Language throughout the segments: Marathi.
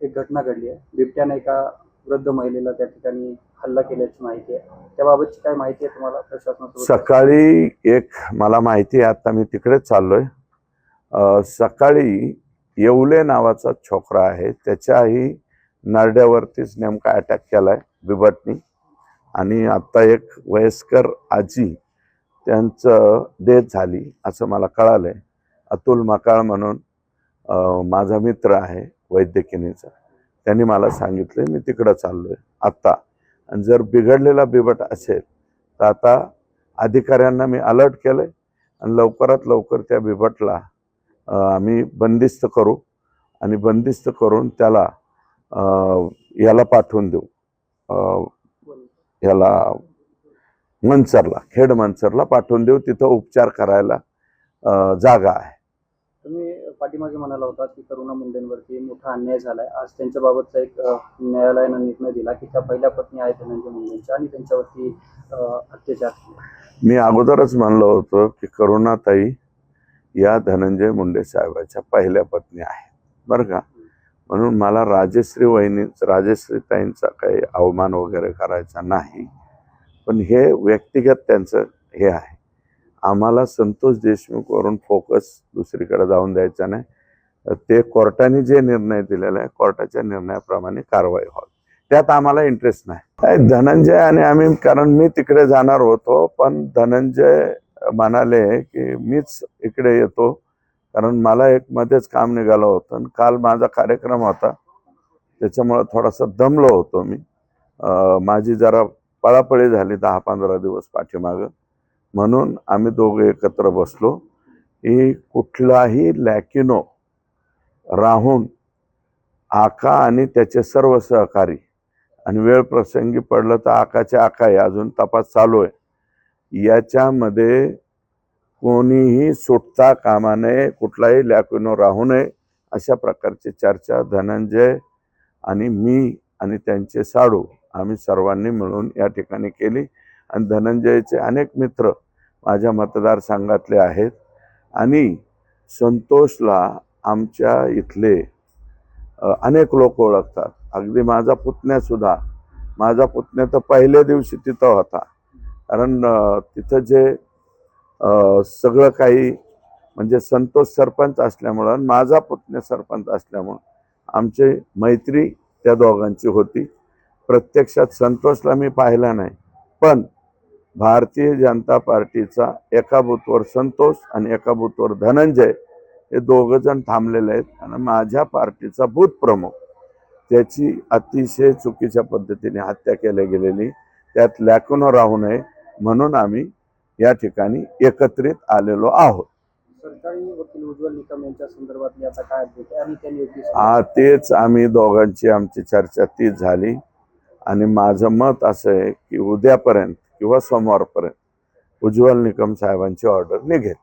एक घटना घडली आहे. बिबट्याने एका वृद्ध महिलेला त्या ठिकाणी हल्ला केल्याची माहिती आहे. त्याबाबतची काय माहिती आहे तुम्हाला प्रशासनासोबत? सकाळी एक मला माहिती आहे, आता मी तिकडेच चाललोय. सकाळी येवले नावाचा छोकरा आहे, त्याच्याही नरड्यावरतीच नेमका अटॅक केलाय बिबटनी. आणि आता एक वयस्कर आजी त्यांचं डेथ झाली असं मला कळालंय. अतुल मकाळ म्हणून माझा मित्र आहे वैद्यकीनीचा, त्यांनी मला सांगितलं. मी तिकडं चाललोय आत्ता. आणि जर बिघडलेला बिबट असेल तर आता अधिकाऱ्यांना मी अलर्ट केलंय आणि लवकरात लवकर त्या बिबटला आम्ही बंदिस्त करू आणि बंदिस्त करून त्याला याला पाठवून देऊ, याला मनसरला, खेड मनसरला पाठवून देऊ. तिथं उपचार करायला जागा आहे. तुम्ही पाठीमागे म्हणाला होता की करुणा मुंडेंवरती मोठा अन्याय झालाय. आज त्यांच्याबाबतचा एक न्यायालयानं निर्णय दिला की त्या पहिल्या पत्नी आहेत धनंजय मुंडेंच्या आणि त्यांच्यावरती अत्याचार. मी अगोदरच म्हणलो होतो की करुणाताई या धनंजय मुंडे साहेबाच्या पहिल्या पत्नी आहेत बरं का. म्हणून मला राजश्रीताईंचा काही अवमान वगैरे करायचा नाही, पण हे व्यक्तिगत त्यांचं हे आहे. आम्हाला संतोष देशमुख वरून फोकस दुसरीकडे जाऊन द्यायचा नाही. ते कोर्टाने जे निर्णय दिलेला आहे कोर्टाच्या निर्णयाप्रमाणे कारवाई व्हावी, त्यात आम्हाला इंटरेस्ट नाही. धनंजय आणि आम्ही, कारण मी तिकडे जाणार होतो पण धनंजय म्हणाले की मीच इकडे येतो, कारण मला एक मध्येच काम निघालं होतं आणि काल माझा कार्यक्रम होता, त्याच्यामुळे थोडासा दमलो होतो मी. माझी जरा पळापळी झाली 10-15 दिवस पाठीमागं. म्हणून आम्ही दोघे एकत्र बसलो की कुठलाही लॅकिनो राहून आका आणि त्याचे सर्व सहकारी, आणि वेळ प्रसंगी पडलं तर आकाचे आका आहे, अजून तपास चालू आहे, याच्यामध्ये कोणीही सुटता कामा नये, कुठलाही लॅकिनो राहू नये, अशा प्रकारची चर्चा धनंजय आणि मी आणि त्यांचे साडू आम्ही सर्वांनी मिळून या ठिकाणी केली. आणि धनंजयचे अनेक मित्र माझ्या मतदारसंघातले आहेत आणि संतोषला आमच्या इथले अनेक लोक ओळखतात. अगदी माझा पुतण्या तर पहिल्या दिवशी तिथं होता, कारण तिथं जे सगळं काही म्हणजे संतोष सरपंच असल्यामुळं, माझा पुतण्या सरपंच असल्यामुळं आमची मैत्री त्या दोघांची होती. प्रत्यक्षात संतोषला मी पाहिला नाही, पण भारतीय जनता पार्टीचा एका बूथवर संतोष आणि एका बूथवर धनंजय हे दोघं जण थांबलेले आहेत. आणि माझ्या पार्टीचा बूथ प्रमुख, त्याची अतिशय चुकीच्या पद्धतीने हत्या केली गेलेली, त्यात लॅकुनो राहू नये म्हणून आम्ही या ठिकाणी एकत्रित आलेलो आहोत. सरकारी वकील उज्ज्वल निकम यांच्या संदर्भातली आता काय अपडेट आहे आणि त्यांनी तेच आम्ही दोघांची आमची चर्चा तीच झाली. आणि माझं मत असं आहे की उद्यापर्यंत किंवा सोमवारपर्यंत उज्ज्वल निकम साहेबांची ऑर्डर निघेल.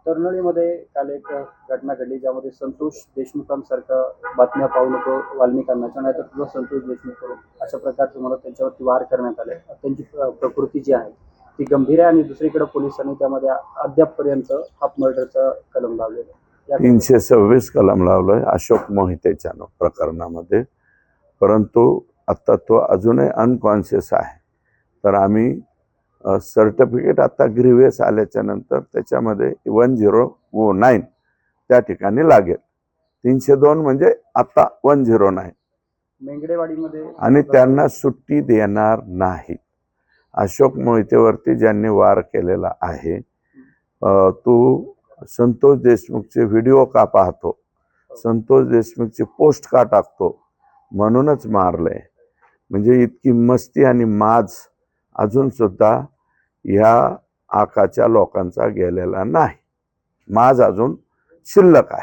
तर्नळीमध्ये काल एक घटना घडली ज्यामध्ये संतोष देशमुखांसारखं बातम्या पाहू नको वाल्मिकांना, नाहीतर तुझा संतोष देशमुख करू अशा प्रकारचे मला त्यांच्यावरती वार करण्यात आले. त्यांची प्रकृती जी आहे ती गंभीर आहे आणि दुसरीकडे पोलिसांनी त्यामध्ये अद्यापपर्यंत हाफ मर्डरचा कलम लावलेला आहे. 326 कलम लावलंय अशोक मोहितेच्या प्रकरणामध्ये, परंतु आता तो अजूनही अनकॉन्शियस आहे. तर आम्ही सर्टिफिकेट आता ग्रीवियस आल्याच्या नंतर त्याच्यामध्ये 1009 त्या ठिकाणी लागेल. 302 म्हणजे आता 109 मेंगडेवाडीमध्ये, आणि त्यांना सुट्टी देणार नाही. अशोक मोहितेवरती ज्यांनी वार केलेला आहे, तू संतोष देशमुखचे व्हिडिओ का पाहतो, संतोष देशमुखची पोस्ट का टाकतो, म्हणूनच मारलंय. म्हणजे इतकी मस्ती आणि माज अजून सुद्धा ह्या आकाच्या लोकांचा गेलेला नाही. माज अजून शिल्लक आहे.